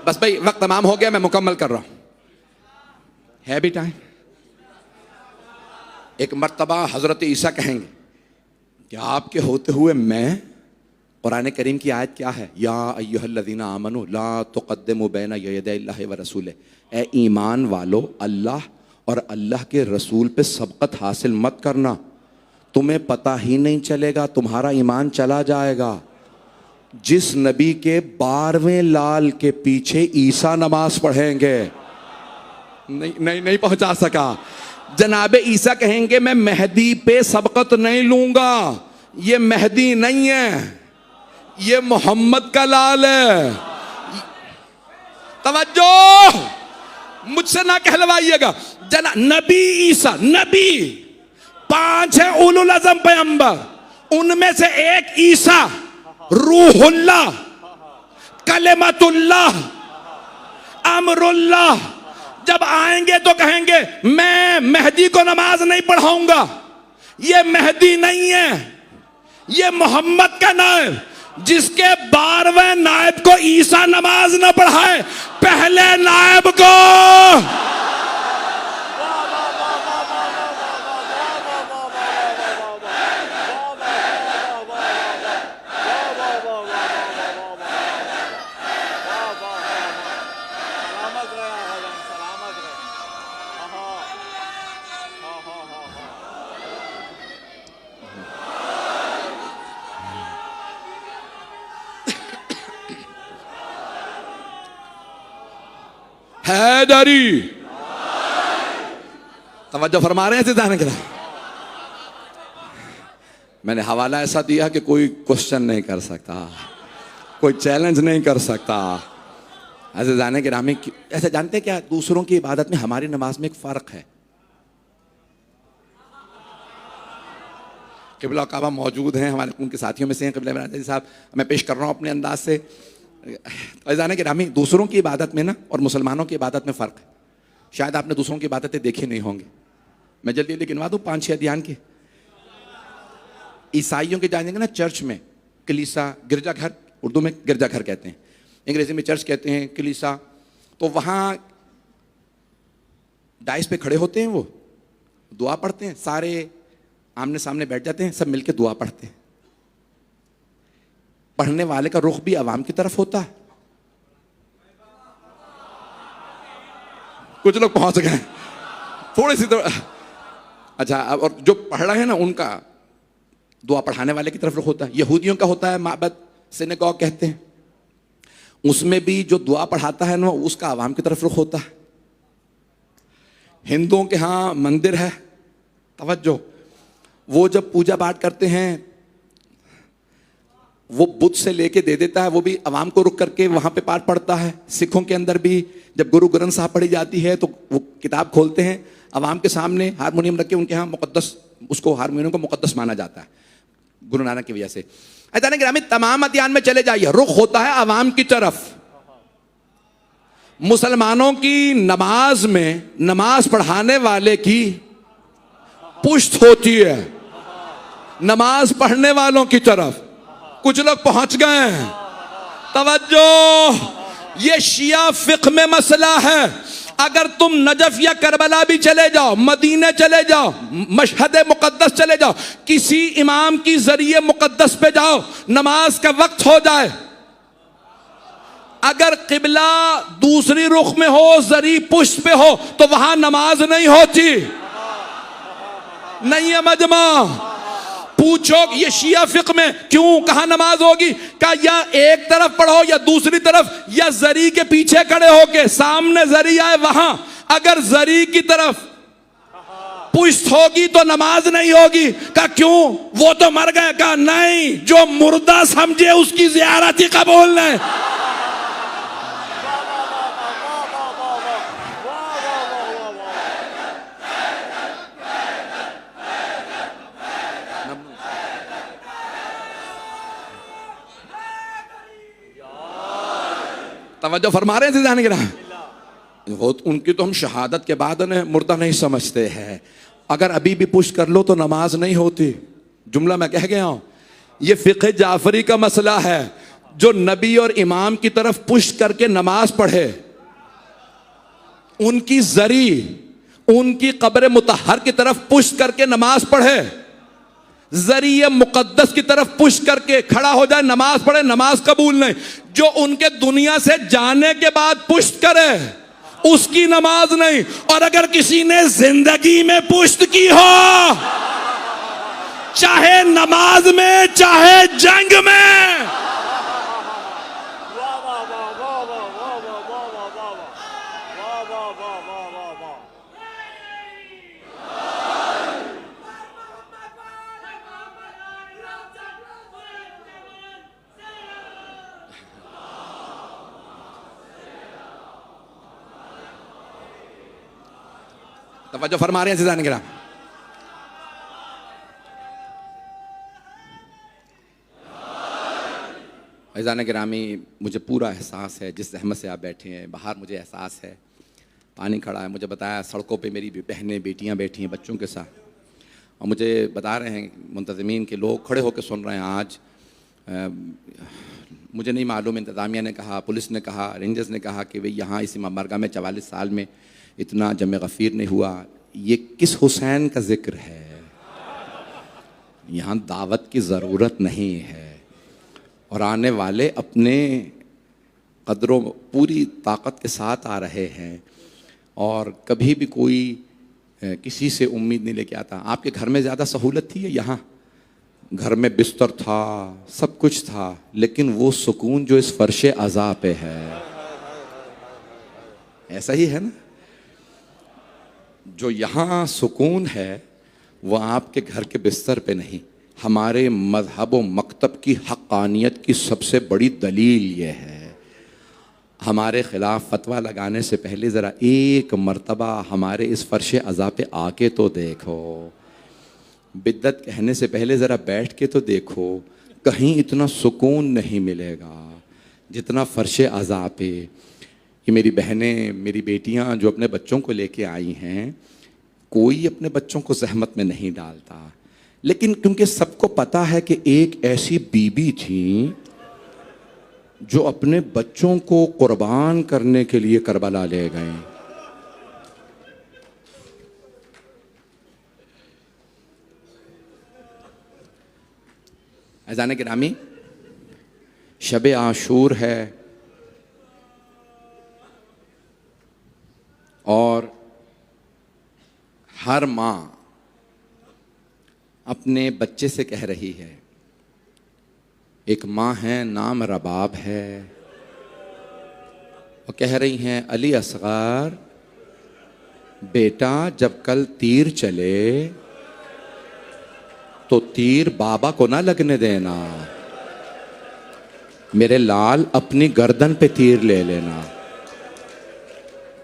बस भाई वक्त तमाम हो गया, मैं मुकम्मल कर रहा हूं, है भी टाइम। एक मर्तबा हजरत ईसा कहेंगे कि आपके होते हुए मैं। कुरान करीम की आयत क्या है? या अय्युहल्लज़ीना आमनू ला तुक़द्दिमू बैना यदैल्लाहि व रसूलिही, ए ईमान वालो अल्लाह और अल्लाह के रसूल पे सबकत हासिल मत करना, तुम्हें पता ही नहीं चलेगा, तुम्हारा ईमान चला जाएगा। जिस नबी के 12वें लाल के पीछे ईसा नमाज पढ़ेंगे, नहीं पहुंचा सका। जनाबे ईसा कहेंगे मैं मेहदी पे सबकत नहीं लूंगा, ये मेहदी नहीं है, ये मोहम्मद का लाल है। तवज्जो, मुझसे ना कहलवाइएगा। नबी ईसा, नबी 5 है उलुल अज़म पैगंबर, उनमें से एक ईसा रूहुल्लाह, कलिमतुल्लाह, अमरुल्लाह। जब आएंगे तो कहेंगे मैं मेहदी को नमाज नहीं पढ़ाऊंगा, ये मेहदी नहीं है, ये मोहम्मद का नायब। जिसके 12वें नायब को ईसा नमाज न पढ़ाए, पहले नायब को हैदरी। तवज्जो फरमा रहे हैं जाने के लिए। मैंने हवाला ऐसा दिया कि कोई क्वेश्चन नहीं कर सकता, कोई चैलेंज नहीं कर सकता। ऐसे जाने के नाम ऐसे जानते क्या, दूसरों की इबादत में हमारी नमाज में एक फर्क है। क़िबला काबा मौजूद हैं, हमारे उनके साथियों में से हैं क़िबला इमरान साहब, मैं पेश कर रहा हूँ अपने अंदाज से। जाने के नामी दूसरों की इबादत में ना और मुसलमानों की इबादत में फ़र्क है। शायद आपने दूसरों की इबादतें देखी नहीं होंगी, मैं जल्दी जल्दी गिनवा दूँ 5-6 ध्यान के। ईसाइयों के जानेंगे ना चर्च में, कलीसा, गिरजाघर, उर्दू में गिरजाघर कहते हैं, अंग्रेजी में चर्च कहते हैं, कलीसा। तो वहाँ डाइस पे खड़े होते हैं, वो दुआ पढ़ते हैं, सारे आमने सामने बैठ जाते हैं, सब मिलके दुआ पढ़ते हैं। पढ़ने वाले का रुख भी अवाम की तरफ होता है। कुछ लोग पहुंच गए थोड़ी सी तो अच्छा, और जो पढ़ रहे हैं ना उनका दुआ पढ़ाने वाले की तरफ रुख होता है। यहूदियों का होता है माबद, सिनेगॉग कहते हैं, उसमें भी जो दुआ पढ़ाता है ना उसका अवाम की तरफ रुख होता है। हिंदुओं के यहाँ मंदिर है, तवज्जो, वो जब पूजा पाठ करते हैं वो बुत से लेके दे देता है, वो भी अवाम को रुक करके वहां पे पाठ पढ़ता है। सिखों के अंदर भी जब गुरु ग्रंथ साहब पढ़ी जाती है तो वो किताब खोलते हैं, अवाम के सामने हारमोनियम रख के, उनके यहाँ मुकद्दस, उसको हारमोनियम को मुकद्दस माना जाता है गुरु नानक की वजह से। ऐसा ग्रामीण तमाम अध्यान में चले जाइए, रुख होता है अवाम की तरफ। मुसलमानों की नमाज में नमाज पढ़ाने वाले की पुश्त होती है, नमाज पढ़ने वालों की तरफ। कुछ लोग पहुंच गए हैं। तवज्जो, ये शिया फिक्र में मसला है। अगर तुम नजफ या करबला भी चले जाओ, मदीने चले जाओ, मशहद मुकद्दस चले जाओ, किसी इमाम की जरिए मुकद्दस पे जाओ, नमाज का वक्त हो जाए, अगर किबला दूसरी रुख में हो, जरी पुष्ट पे हो, तो वहां नमाज नहीं होती। नहीं है मजमा। पूछो ये शिया फिक्र में क्यों, कहां नमाज होगी? क्या या एक तरफ पढ़ो या दूसरी तरफ, या जरी के पीछे खड़े होके, सामने जरी आए वहां। अगर जरी की तरफ पुष्ट होगी तो नमाज नहीं होगी। क्या क्यों? वो तो मर गए। क्या नहीं, जो मुर्दा समझे उसकी ज़ियारत ही कबूल नहीं। तवज्जो फरमा रहे हैं जाने के रहा। वो उनकी तो हम शहादत के बाद मुर्दा नहीं समझते हैं। अगर अभी भी पुश कर लो तो नमाज नहीं होती। जुमला मैं कह गया हूं। ये फिक़्ह जाफरी का मसला है। जो नबी और इमाम की तरफ पुश करके नमाज पढ़े, उनकी जरी, उनकी कब्र मुतहर की तरफ पुश करके नमाज पढ़े, जरिए मुकद्दस की तरफ पुश करके खड़ा हो जाए, नमाज पढ़े, नमाज कबूल नहीं। जो उनके दुनिया से जाने के बाद पुष्ट करे, उसकी नमाज नहीं। और अगर किसी ने जिंदगी में पुष्ट की हो, चाहे नमाज में चाहे जंग में, तवज्जो फरमा रहे हैं सिजान गिरा। फैज़ान गिरामी, मुझे पूरा एहसास है जिस जहमत से आप बैठे हैं। बाहर मुझे एहसास है, पानी खड़ा है। मुझे बताया सड़कों पे मेरी बहनें बेटियां बैठी हैं बच्चों के साथ, और मुझे बता रहे हैं मुंतज़मीन के लोग खड़े होकर सुन रहे हैं। आज मुझे नहीं मालूम, इंतज़ामिया ने कहा, पुलिस ने कहा, रेंजर्स ने कहा कि भाई यहाँ इस मरगा में 44 साल में इतना जम गफ़ीर नहीं हुआ। ये किस हुसैन का जिक्र है? यहाँ दावत की ज़रूरत नहीं है। और आने वाले अपने कदरों पूरी ताकत के साथ आ रहे हैं, और कभी भी कोई किसी से उम्मीद नहीं लेके आता। आपके घर में ज़्यादा सहूलत थी? यहाँ घर में बिस्तर था, सब कुछ था, लेकिन वो सुकून जो इस फर्श अज़ा पे है, ऐसा ही है ना? जो यहाँ सुकून है वो आपके घर के बिस्तर पे नहीं। हमारे मज़हब व मकतब की हक़ानियत की सबसे बड़ी दलील ये है। हमारे ख़िलाफ़ फतवा लगाने से पहले ज़रा एक मर्तबा हमारे इस फ़र्श अज़ा पे आके तो देखो। बिद्दत कहने से पहले ज़रा बैठ के तो देखो। कहीं इतना सुकून नहीं मिलेगा जितना फ़र्श अज़ा पे। ये मेरी बहनें, मेरी बेटियां जो अपने बच्चों को लेके आई हैं, कोई अपने बच्चों को ज़हमत में नहीं डालता, लेकिन क्योंकि सबको पता है कि एक ऐसी बीबी थी जो अपने बच्चों को कुर्बान करने के लिए करबला ले गए। अज़ान गिरामी, शब आशूर है, और हर माँ अपने बच्चे से कह रही है, एक माँ है नाम रबाब है, और कह रही हैं अली असगर बेटा जब कल तीर चले तो तीर बाबा को ना लगने देना, मेरे लाल अपनी गर्दन पे तीर ले लेना।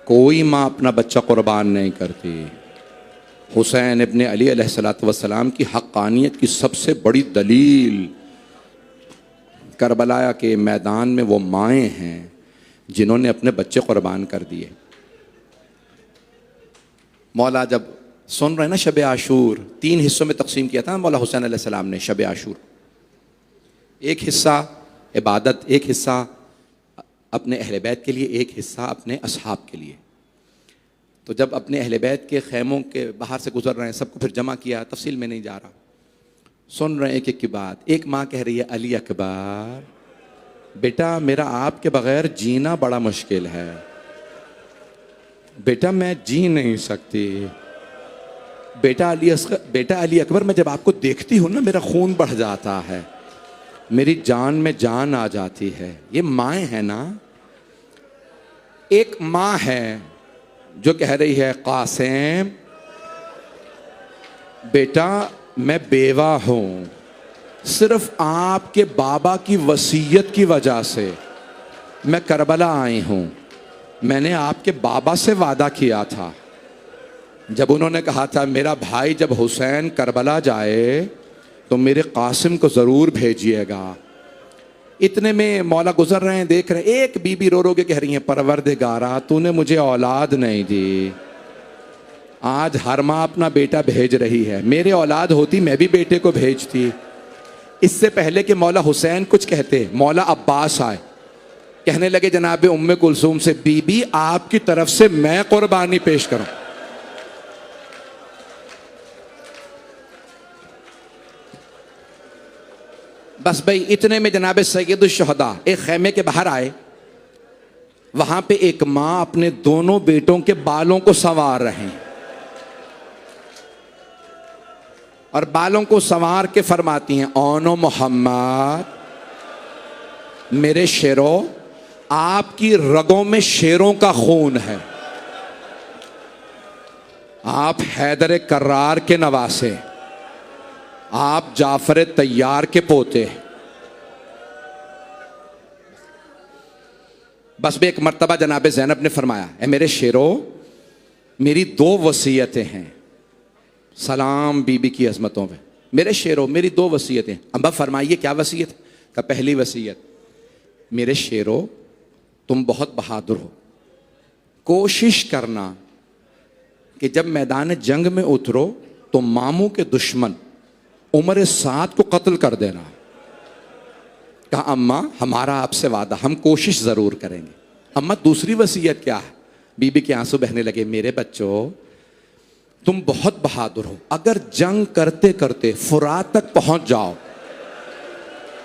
कोई माँ अपना बच्चा कुर्बान नहीं करती। हुसैन इब्ने अली अलैहिस्सलातु वस्सलाम की हक़ानियत की सबसे बड़ी दलील करबला के मैदान में वो माएँ हैं जिन्होंने अपने बच्चे कुर्बान कर दिए। मौला जब सुन रहे हैं ना, शब आशूर 3 हिस्सों में तकसीम किया था मौला हुसैन अलैहिस्सलाम ने शब आशूर। एक हिस्सा इबादत, एक हिस्सा अपने अहले बैत के लिए, एक हिस्सा अपने असहाब के लिए। तो जब अपने अहले बैत के खैमों के बाहर से गुजर रहे हैं, सबको फिर जमा किया, तफसील में नहीं जा रहा, सुन रहे हैं एक एक की बात। एक माँ कह रही है, अली अकबर बेटा मेरा आपके बगैर जीना बड़ा मुश्किल है, बेटा मैं जी नहीं सकती। बेटा अली अकबर मैं जब आपको देखती हूँ ना मेरा खून बढ़ जाता है, मेरी जान में जान आ जाती है। ये माएँ हैं ना। एक माँ है जो कह रही है, कासिम बेटा मैं बेवा हूँ, सिर्फ आपके बाबा की वसीयत की वजह से मैं करबला आई हूँ। मैंने आपके बाबा से वादा किया था, जब उन्होंने कहा था मेरा भाई जब हुसैन करबला जाए तो मेरे कासिम को ज़रूर भेजिएगा। इतने में मौला गुजर रहे हैं, देख रहे हैं, एक बीबी रो रो के कह रही है, परवरदिगारा तूने मुझे औलाद नहीं दी, आज हर माँ अपना बेटा भेज रही है, मेरे औलाद होती मैं भी बेटे को भेजती। इससे पहले कि मौला हुसैन कुछ कहते, मौला अब्बास आए, कहने लगे जनाब उम्मे कुलसूम से, बीबी आपकी तरफ से मैं कुर्बानी पेश करूं। बस भाई इतने में जनाब सैयदुल शुहदा एक खैमे के बाहर आए। वहां पे एक माँ अपने दोनों बेटों के बालों को संवार रहे हैं और बालों को संवार के फरमाती हैं, ओनो मोहम्मद मेरे शेरों, आपकी रगों में शेरों का खून है, आप हैदर कर्रार के नवासे, आप जाफर तैयार के पोते। बस भी एक मर्तबा जनाब ज़ैनब ने फरमाया, ए मेरे शेरों मेरी 2 वसीयतें हैं, सलाम बीबी की अजमतों पे, मेरे शेरों मेरी 2 वसीयतें। अम्बा फरमाइए क्या वसीयत? का पहली वसीयत, मेरे शेरों तुम बहुत बहादुर हो, कोशिश करना कि जब मैदान जंग में उतरो तो मामू के दुश्मन उमर साद को कत्ल कर देना। कहा अम्मा हमारा आपसे वादा, हम कोशिश जरूर करेंगे। अम्मा दूसरी वसीयत क्या है? बीबी के आंसू बहने लगे, मेरे बच्चों तुम बहुत बहादुर हो, अगर जंग करते करते फुरात तक पहुंच जाओ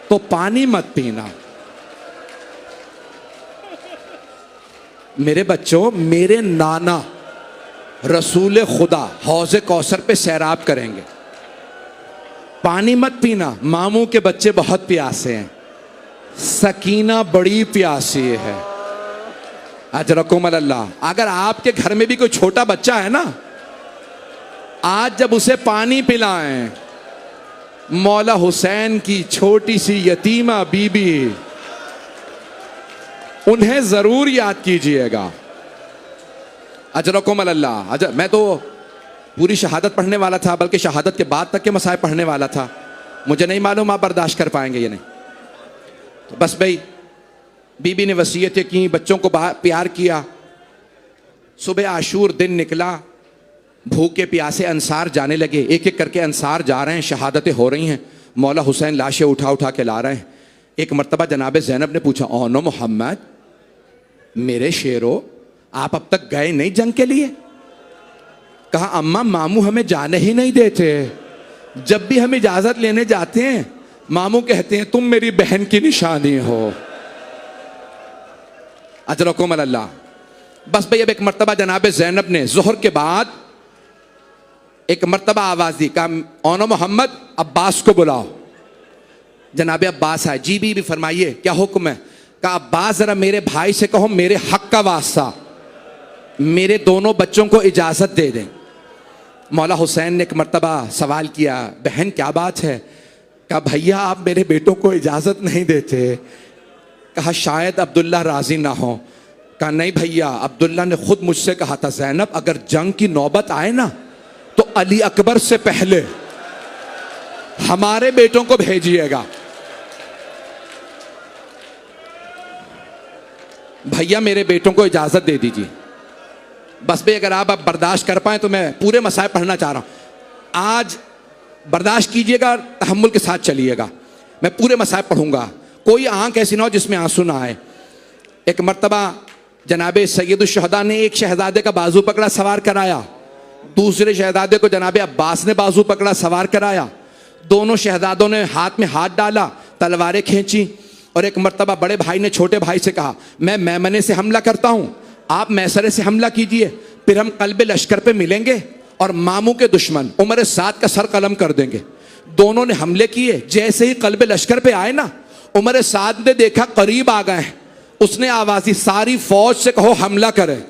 तो पानी मत पीना। मेरे बच्चों मेरे नाना रसूल खुदा हौज़े कौसर पे सैराब करेंगे, पानी मत पीना, मामू के बच्चे बहुत प्यासे हैं, सकीना बड़ी प्यासी है, अजरकुम अल्लाह। अगर आपके घर में भी कोई छोटा बच्चा है ना, आज जब उसे पानी पिलाएं, मौला हुसैन की छोटी सी यतीमा बीबी, उन्हें जरूर याद कीजिएगा। अजरकुम अल्लाह। मैं तो पूरी शहादत पढ़ने वाला था, बल्कि शहादत के बाद तक के मसाइब पढ़ने वाला था, मुझे नहीं मालूम आप बर्दाश्त कर पाएंगे या नहीं। तो बस भाई बीबी ने वसीयतें की, बच्चों को प्यार किया। सुबह आशूर दिन निकला, भूखे प्यासे अंसार जाने लगे, एक एक करके अंसार जा रहे हैं, शहादतें हो रही हैं, मौला हुसैन लाशें उठा उठा के ला रहे हैं। एक मर्तबा जनाब ज़ैनब ने पूछा, ओनो मोहम्मद मेरे शेरों आप अब तक गए नहीं जंग के लिए? कहा अम्मा मामू हमें जाने ही नहीं देते, जब भी हम इजाजत लेने जाते हैं मामू कहते हैं तुम मेरी बहन की निशानी हो। अजरकुम अल्लाह। बस भाई अब एक मर्तबा जनाब ज़ैनब ने जोहर के बाद एक मर्तबा आवाज दी, कहा ओनो मोहम्मद अब्बास को बुलाओ। जनाब अब्बास आए। जी भी फरमाइए क्या हुक्म है? कहा अब्बास जरा मेरे भाई से कहो मेरे हक का वास्ता मेरे दोनों बच्चों को इजाजत दे दें। मौला हुसैन ने एक मर्तबा सवाल किया, बहन क्या बात है? कहा भैया आप मेरे बेटों को इजाजत नहीं देते। कहा शायद अब्दुल्ला राजी ना हो। कहा नहीं भैया, अब्दुल्ला ने खुद मुझसे कहा था ज़ैनब अगर जंग की नौबत आए ना तो अली अकबर से पहले हमारे बेटों को भेजिएगा। भैया मेरे बेटों को इजाजत दे दीजिए। बस भाई अगर आप बर्दाश्त कर पाए तो मैं पूरे मसाइब पढ़ना चाह रहा हूँ। आज बर्दाश्त कीजिएगा, तहम्मुल के साथ चलिएगा। मैं पूरे मसाइब पढ़ूंगा, कोई आंख ऐसी ना हो जिसमें आंसू ना आए। एक मर्तबा जनाबे सैयदुल शुहदा ने एक शहजादे का बाजू पकड़ा, सवार कराया। दूसरे शहजादे को जनाबे अब्बास ने बाजू पकड़ा, सवार कराया। दोनों शहजादों ने हाथ में हाथ डाला, तलवारें खींची। और एक मर्तबा बड़े भाई ने छोटे भाई से कहा, मैं मैमने से हमला करता हूं, आप मैसरे से हमला कीजिए, फिर हम कल्बे लश्कर पे मिलेंगे और मामू के दुश्मन उमर साद का सर कलम कर देंगे। दोनों ने हमले किए। जैसे ही कल्बे लश्कर पे आए ना, उमर साद ने देखा करीब आ गए, उसने आवाज दी, सारी फौज से कहो हमला करे।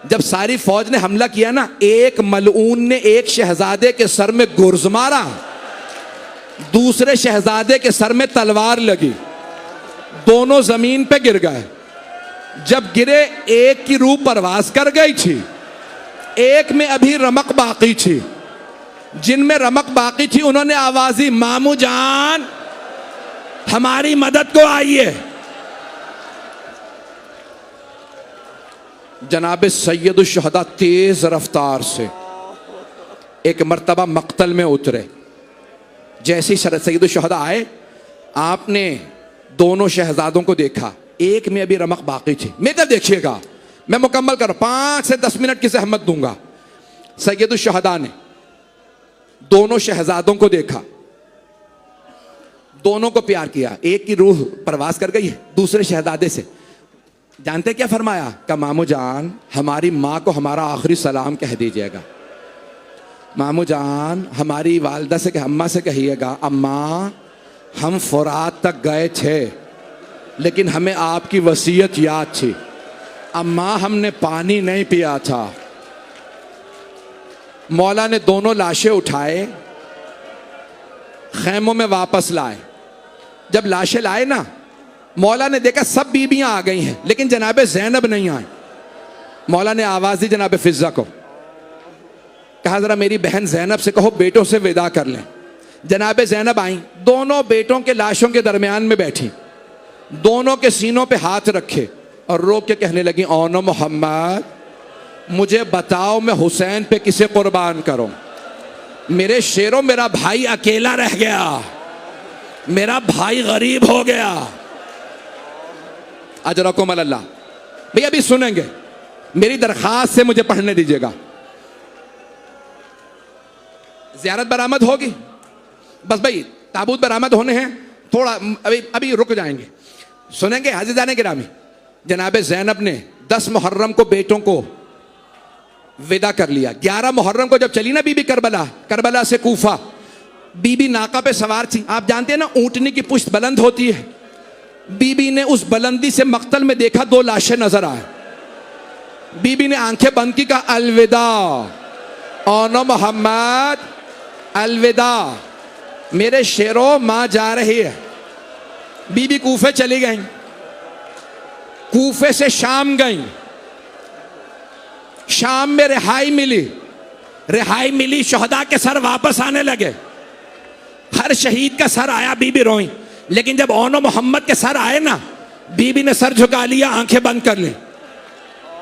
जब सारी फौज ने हमला किया ना, एक मलऊन ने एक शहजादे के सर में गुर्ज मारा, दूसरे शहजादे के सर में तलवार लगी, दोनों जमीन पे गिर गए। जब गिरे, एक की रूह परवास कर गई थी, एक में अभी रमक बाकी थी। जिनमें रमक बाकी थी उन्होंने आवाज दी, मामू जान हमारी मदद को आइए। जनाब सैयदुल शुहदा तेज रफ्तार से एक मर्तबा मक्तल में उतरे। जैसे ही सैयदुल शुहदा आए, आपने दोनों शहजादों को देखा, एक में अभी रमक बाकी थी। मेरे देखिएगा, मैं मुकम्मल करूं, 5 से 10 मिनट की सहमत दूंगा। सैयदुल शुहदा ने दोनों शहजादों को देखा, दोनों को प्यार किया। एक की रूह परवास कर गई दूसरे शहजादे से। जानते क्या फरमाया? का मामू जान हमारी माँ को हमारा आखिरी सलाम कह दीजिएगा। मामू जान हमारी वालदा से, अम्मा से कहिएगा, अम्मा हम फुरात तक गए थे लेकिन हमें आपकी वसीयत याद थी। अम्मा हमने पानी नहीं पिया था। मौला ने दोनों लाशें उठाए, खैमों में वापस लाए। जब लाशें लाए ना, मौला ने देखा सब बीबियां आ गई हैं लेकिन जनाबे ज़ैनब नहीं आई। मौला ने आवाज दी जनाबे फिजा को, कहा जरा मेरी बहन ज़ैनब से कहो बेटों से विदा कर लें। जनाबे ज़ैनब आई, दोनों बेटों के लाशों के दरमियान में बैठी, दोनों के सीनों पे हाथ रखे और रो के कहने लगी, ओनो मोहम्मद मुझे बताओ मैं हुसैन पे किसे कुर्बान करूं? मेरे शेरों, मेरा भाई अकेला रह गया, मेरा भाई गरीब हो गया। अजरकुम अल्लाह। भैया अभी सुनेंगे, मेरी दरखास्त से मुझे पढ़ने दीजिएगा। ज़ियारत बरामद होगी, बस भाई ताबूत बरामद होने हैं, थोड़ा अभी रुक जाएंगे। सुनेंगे अज़ीज़ान गिरामी, जनाबे ज़ैनब ने 10 मुहर्रम को बेटों को विदा कर लिया। 11 मुहर्रम को जब चली ना बीबी करबला से कूफा, बीबी नाका पे सवार थी। आप जानते हैं ना ऊंटनी की पुश्त बुलंद होती है। बीबी ने उस बुलंदी से मक्तल में देखा 2 लाशें नजर आए। बीबी ने आंखें बंद की, कहा अलविदा ओनो मोहम्मद, अलविदा मेरे शेरों, मां जा रही है। बीबी कूफे चली गई, कूफे से शाम गई, शाम में रिहाई मिली, शुहदा के सर वापस आने लगे। हर शहीद का सर आया, बीबी रोई। लेकिन जब ओनो मोहम्मद के सर आए ना, बीबी ने सर झुका लिया, आंखें बंद कर ली।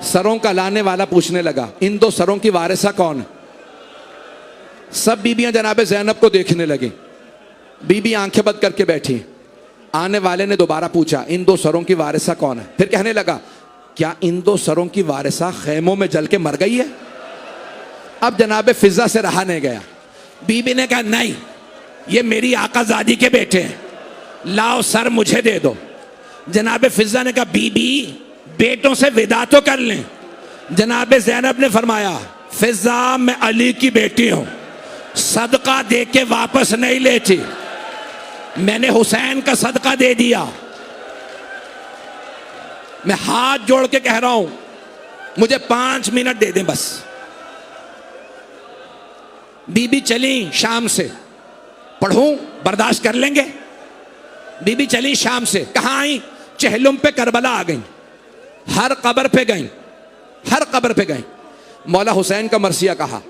सरों का लाने वाला पूछने लगा, इन 2 सरों की वारिसा कौन है? सब बीबियां जनाबे ज़ैनब को देखने लगी। बीबी आंखें बंद करके बैठी। आने वाले ने दोबारा पूछा, इन 2 सरों की वारिसा कौन है? फिर कहने लगा, क्या इन 2 सरों की वारिसा खैमों में जल के मर गई है? अब जनाबे फिजा से रहा नहीं गया। बीबी ने कहा, नहीं, ये मेरी आकाजादी के बेटे हैं, लाओ सर मुझे दे दो। जनाबे फिजा ने कहा, बीबी बेटों से विदा तो कर लें। जनाबे ज़ैनब ने फरमाया, फिजा मैं अली की बेटी हूं, सदका दे के वापस नहीं लेती, मैंने हुसैन का सदका दे दिया। मैं हाथ जोड़ के कह रहा हूं, मुझे 5 मिनट दे दें बस। बीबी चली शाम से, पढ़ूं बर्दाश्त कर लेंगे। बीबी चली शाम से, कहां आई? चहलुम पे करबला आ गई, हर कब्र पे गई। मौला हुसैन का मरसिया कहा,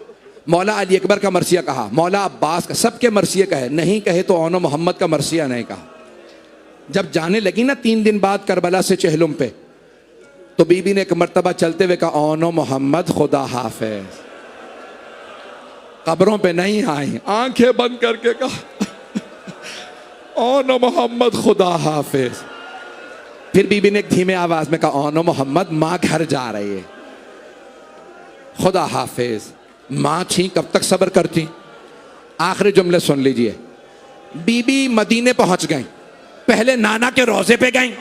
मौला अली अकबर का मरसिया कहा, मौला अब्बास का, सबके मरसिए कहे, नहीं कहे तो ओनो मोहम्मद का मरसिया नहीं कहा। जब जाने लगी ना 3 दिन बाद करबला से चहलुम पे, तो बीबी ने एक मर्तबा चलते हुए कहा, ओनो मोहम्मद खुदा हाफिज। कब्रों पे नहीं आई, आंखें बंद करके कहा, ओनो मोहम्मद खुदा हाफिज। फिर बीबी ने एक धीमे आवाज में कहा, ओनो मोहम्मद, माँ घर जा रही है, खुदा हाफिज। माँ थी, कब तक सब्र करती। आखिरी जुमले सुन लीजिए। बीबी मदीने पहुंच गई, पहले नाना के रोजे पे गई,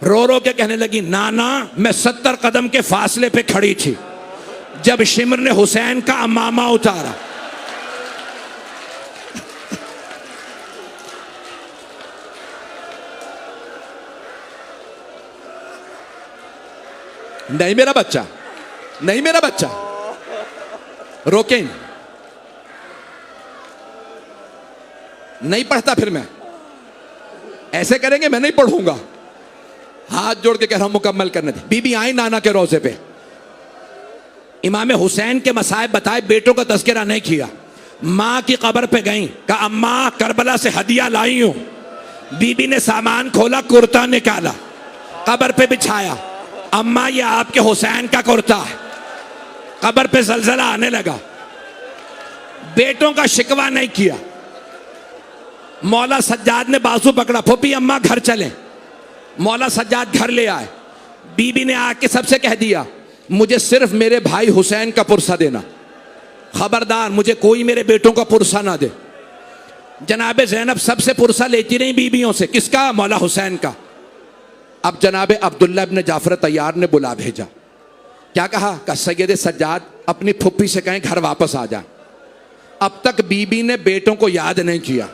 रो रो के कहने लगी, नाना मैं 70 कदम के फासले पे खड़ी थी जब शिमर ने हुसैन का अमामा उतारा। नहीं मेरा बच्चा, नहीं मेरा बच्चा, रोकें, नहीं पढ़ता फिर मैं, ऐसे करेंगे मैं नहीं पढ़ूंगा। हाथ जोड़ के कह रहा हूं मुकम्मल करने दे। बीबी आई नाना के रोजे पे, इमाम हुसैन के मसाइब बताए, बेटों का तज़किरा नहीं किया। माँ की कब्र पे गई, कहा अम्मा करबला से हदिया लाई हूं। बीबी ने सामान खोला, कुर्ता निकाला, कब्र पे बिछाया। अम्मा ये आपके हुसैन का कुर्ता है। कब्र पे जलजला आने लगा। बेटों का शिकवा नहीं किया। मौला सज्जाद ने बाजू पकड़ा, फूफी अम्मा घर चले। मौला सज्जाद घर ले आए। बीबी ने आके सबसे कह दिया, मुझे सिर्फ मेरे भाई हुसैन का पुरसा देना, खबरदार मुझे कोई मेरे बेटों का पुरसा ना दे। जनाबे ज़ैनब सबसे पुरसा लेती रही बीबियों से, किसका? मौला हुसैन का। अब जनाबे अब्दुल्ला इब्न जाफर तैयार ने बुला भेजा। क्या कहा? सैयद सज्जाद अपनी फुप्पी से कहें घर वापस आ जाए। अब तक बीबी ने बेटों को याद नहीं किया,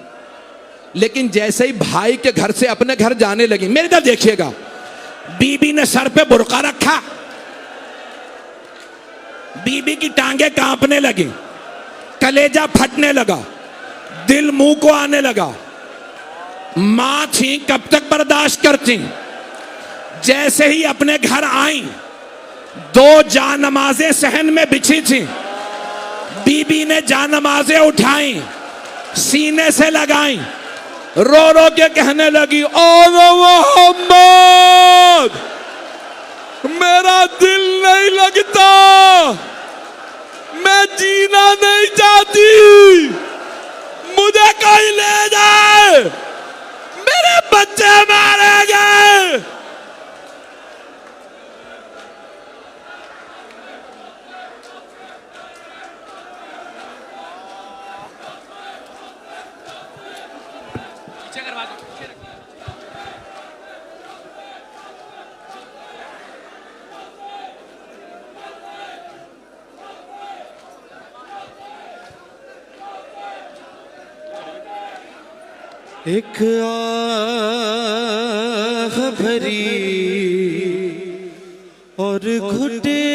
लेकिन जैसे ही भाई के घर से अपने घर जाने लगी, मेरे इधर देखिएगा, बीबी ने सर पे बुर्का रखा। बीबी की टांगे कांपने लगी, कलेजा फटने लगा, दिल मुंह को आने लगा। मां थी, कब तक बर्दाश्त करती। जैसे ही अपने घर आई, 2 जानमाजें सहन में बिछी थी। बीबी ने जानमाजें उठाई, सीने से लगाई, रो रो के कहने लगी, ओ मोहम्मद मेरा दिल नहीं लगता, मैं जीना नहीं चाहती, मुझे कोई ले जाए, मेरे बच्चे मारे गए। एक आह भरी और घुटे